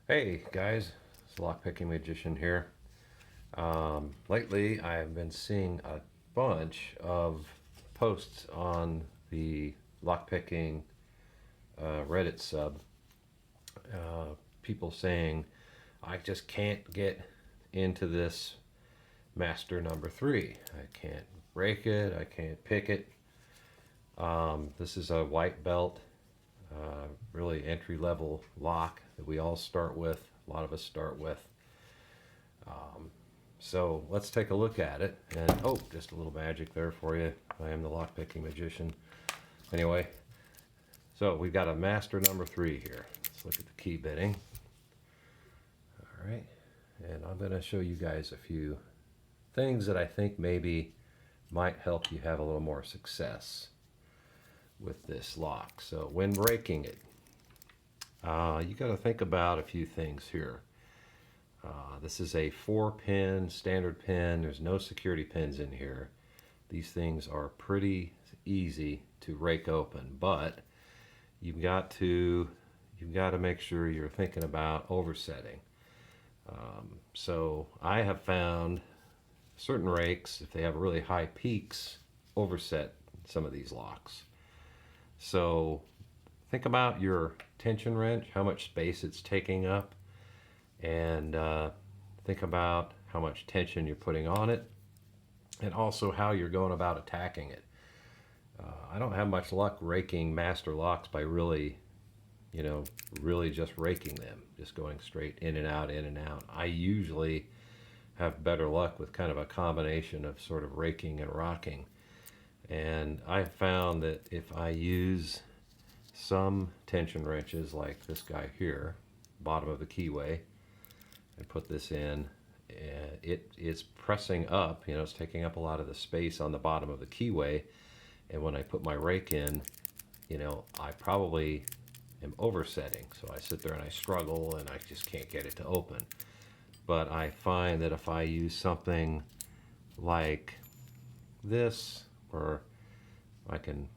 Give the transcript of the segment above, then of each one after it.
Hey guys, it's Lockpicking Magician here. Lately I've been seeing a bunch of posts on the Lockpicking Reddit sub. People saying, I just can't get into this master number 3. I can't rake it, I can't pick it. This is a white belt, really entry level lock that we all start with. A lot of us start with. So let's take a look at it. And oh, just a little magic there for you. I am the lockpicking magician. Anyway, so we've got a master number 3 here. Let's look at the key bitting. All right, and I'm going to show you guys a few things that I think maybe might help you have a little more success with this lock. So when raking it, you got to think about a few things here. This is a 4-pin standard pin. There's no security pins in here. These things are pretty easy to rake open, but you've got to make sure you're thinking about oversetting. So I have found certain rakes, if they have really high peaks, overset some of these locks. So think about your tension wrench, how much space it's taking up, and think about how much tension you're putting on it, and also how you're going about attacking it. I don't have much luck raking master locks by really just raking them, just going straight in and out, in and out. I usually have better luck with kind of a combination of sort of raking and rocking. And I found that if I use some tension wrenches like this guy here, bottom of the keyway, and put this in, it is pressing up, it's taking up a lot of the space on the bottom of the keyway. And when I put my rake in, I probably am oversetting. So I sit there and I struggle and I just can't get it to open. But I find that if I use something like this, or I can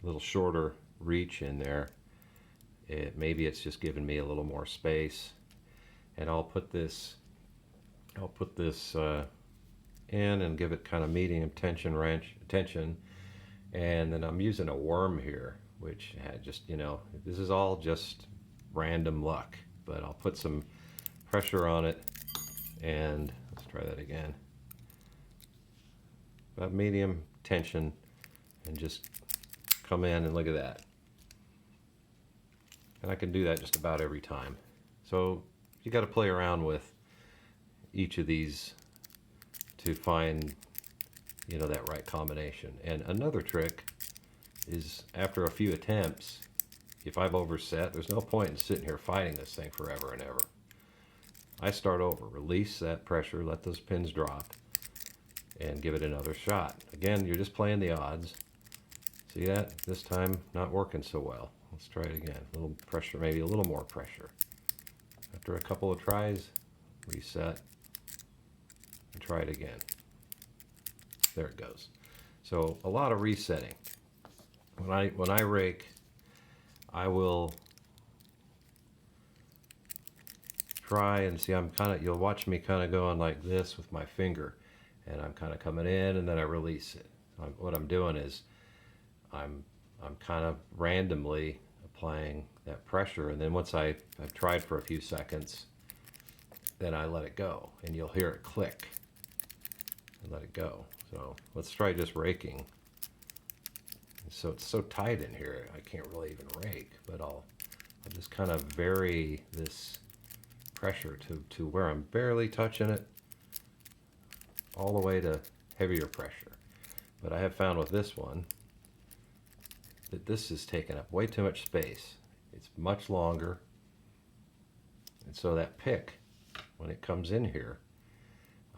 a little shorter reach in there, maybe it's just giving me a little more space. And I'll put this in and give it kind of medium tension, and then I'm using a worm here, which had just, this is all just random luck, but I'll put some pressure on it, and let's try that again. About medium tension, and just come in and look at that. And I can do that just about every time. So you got to play around with each of these to find, that right combination. And another trick is, after a few attempts, if I've overset, there's no point in sitting here fighting this thing forever and ever. I start over, release that pressure, let those pins drop, and give it another shot. Again, you're just playing the odds. See that? This time not working so well. Let's try it again. A little pressure, maybe a little more pressure. After a couple of tries, reset, and try it again. There it goes. So a lot of resetting. When I rake, I will try and see, you'll watch me kind of going like this with my finger, and I'm kind of coming in and then I release it. What I'm doing is I'm kind of randomly applying that pressure, and then once I've tried for a few seconds, then I let it go, and you'll hear it click and let it go. So let's try just raking. So it's so tight in here, I can't really even rake, but I'll just kind of vary this pressure to where I'm barely touching it, all the way to heavier pressure. But I have found with this one that this is taking up way too much space. It's much longer, and so that pick, when it comes in here,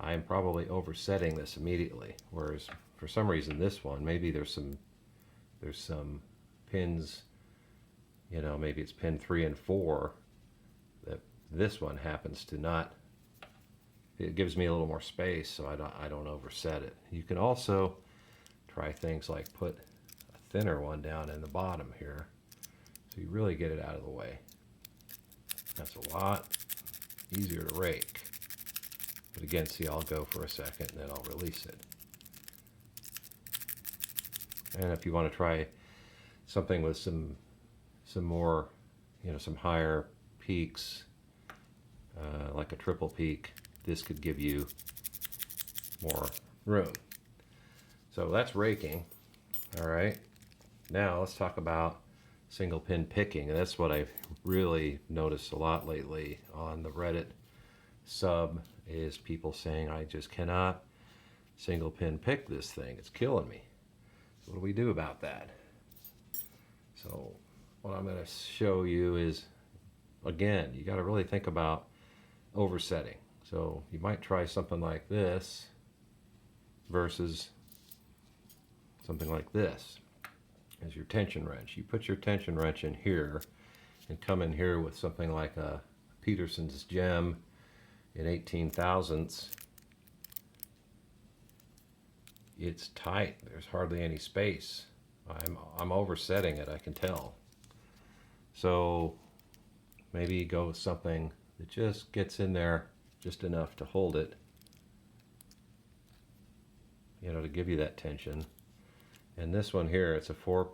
I am probably oversetting this immediately. Whereas for some reason this one, maybe there's some pins, maybe it's pin 3 and 4, that this one happens to not. It gives me a little more space, so I don't overset it. You can also try things like put a thinner one down in the bottom here, so you really get it out of the way. That's a lot easier to rake. But again, see, I'll go for a second and then I'll release it. And if you want to try something with some more, some higher peaks, like a triple peak, this could give you more room. So that's raking. All right. Now let's talk about single pin picking. And that's what I've really noticed a lot lately on the Reddit sub, is people saying, I just cannot single pin pick this thing. It's killing me. What do we do about that? So what I'm going to show you is, again, you got to really think about oversetting. So you might try something like this versus something like this as your tension wrench. You put your tension wrench in here and come in here with something like a Peterson's gem in 18 thousandths. It's tight. There's hardly any space. I'm oversetting it, I can tell. So maybe go with something that just gets in there just enough to hold it, to give you that tension. And this one here, it's a 4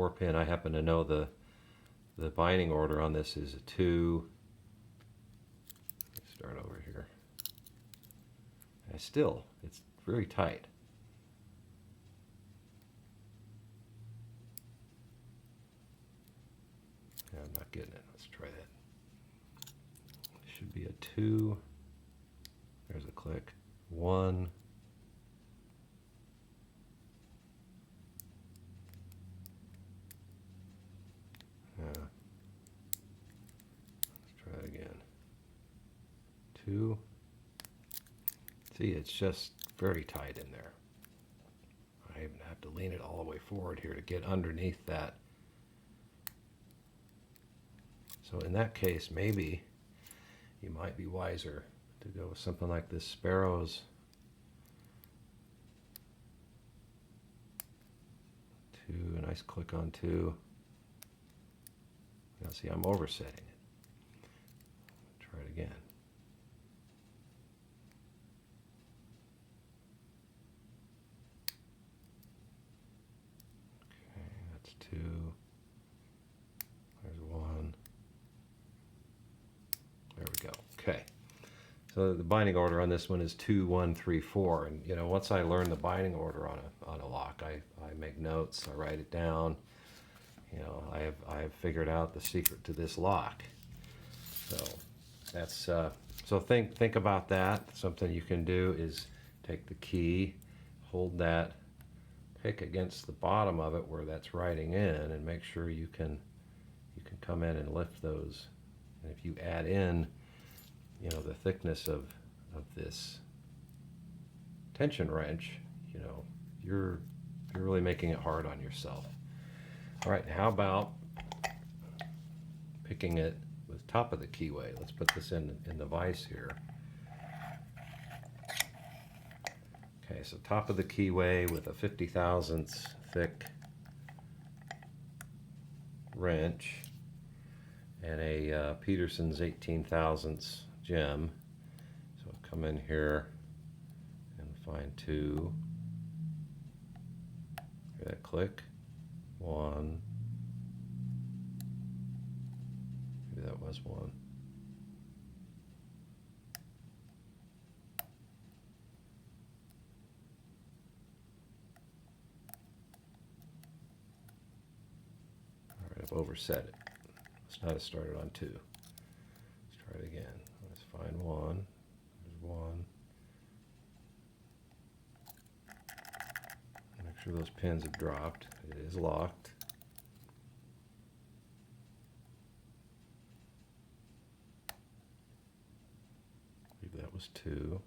pin. I happen to know the binding order on this is a 2. Let's start over here. And still, it's very tight. I'm not getting it. Let's try that. It should be a 2. There's a click. 1. Let's try it again. 2. See, it's just very tight in there. I even have to lean it all the way forward here to get underneath that. So in that case, maybe you might be wiser to go with something like this Sparrow's 2, a nice click on 2. Now see, I'm oversetting it. Try it again. Okay, that's 2. There's 1. There we go. Okay. So the binding order on this one is 2, 1, 3, 4. And once I learn the binding order on a lock, I make notes, I write it down. I have figured out the secret to this lock. So that's so think about that. Something you can do is take the key, hold that, pick against the bottom of it where that's writing in, and make sure you can come in and lift those. And if you add in, the thickness of this tension wrench, you're really making it hard on yourself. All right, how about picking it with top of the keyway? Let's put this in the vise here. Okay, so top of the keyway with a 50 thousandths thick wrench and a Peterson's 18 thousandths gem. So I'll come in here and find 2. Hear that click? 1. Maybe that was 1. All right, I've overset it. Must not have started on 2. Let's try it again. Let's find 1. There's 1. Make sure those pins have dropped. It is locked. I believe that was 2.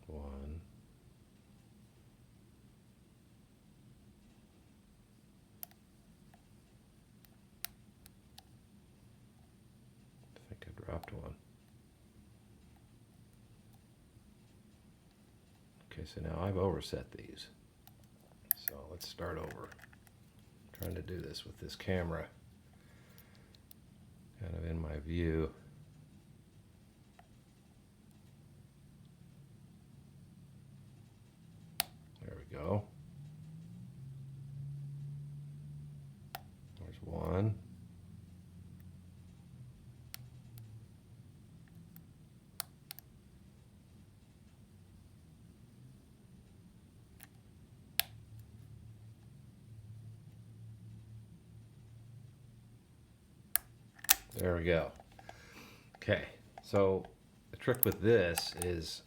1. I think I dropped 1. Okay, so now I've overset these. So let's start over. I'm trying to do this with this camera kind of in my view. There we go. Okay, so the trick with this is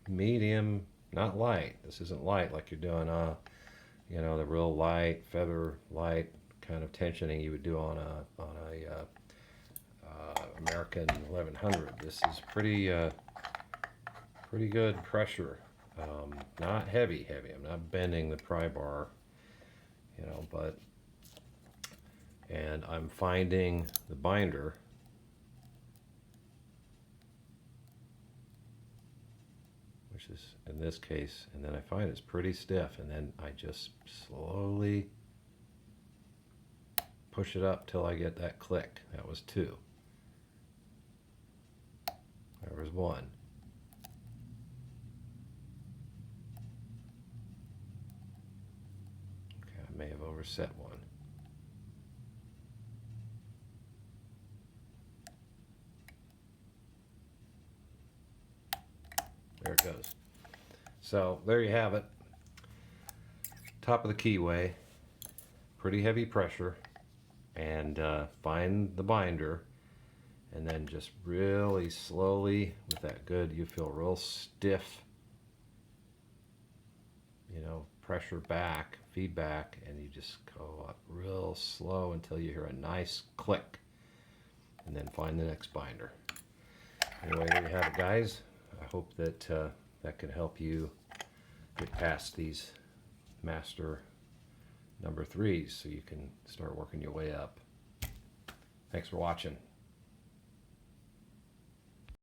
medium, not light. This isn't light like you're doing you know, the real light, feather light kind of tensioning you would do on a American 1100. This is pretty good pressure. Not heavy. I'm not bending the pry bar, you know, and I'm finding the binder, which is in this case, and then I find it's pretty stiff, and then I just slowly push it up till I get that click. That was 2. There was 1. Okay, I may have overset 1. There it goes. So there you have it. Top of the keyway, pretty heavy pressure, and find the binder, and then just really slowly with that good, you feel real stiff, you know, pressure back, feedback, and you just go up real slow until you hear a nice click, and then find the next binder. Anyway, there you have it, guys. I hope that that can help you get past these master No.3s so you can start working your way up. Thanks for watching.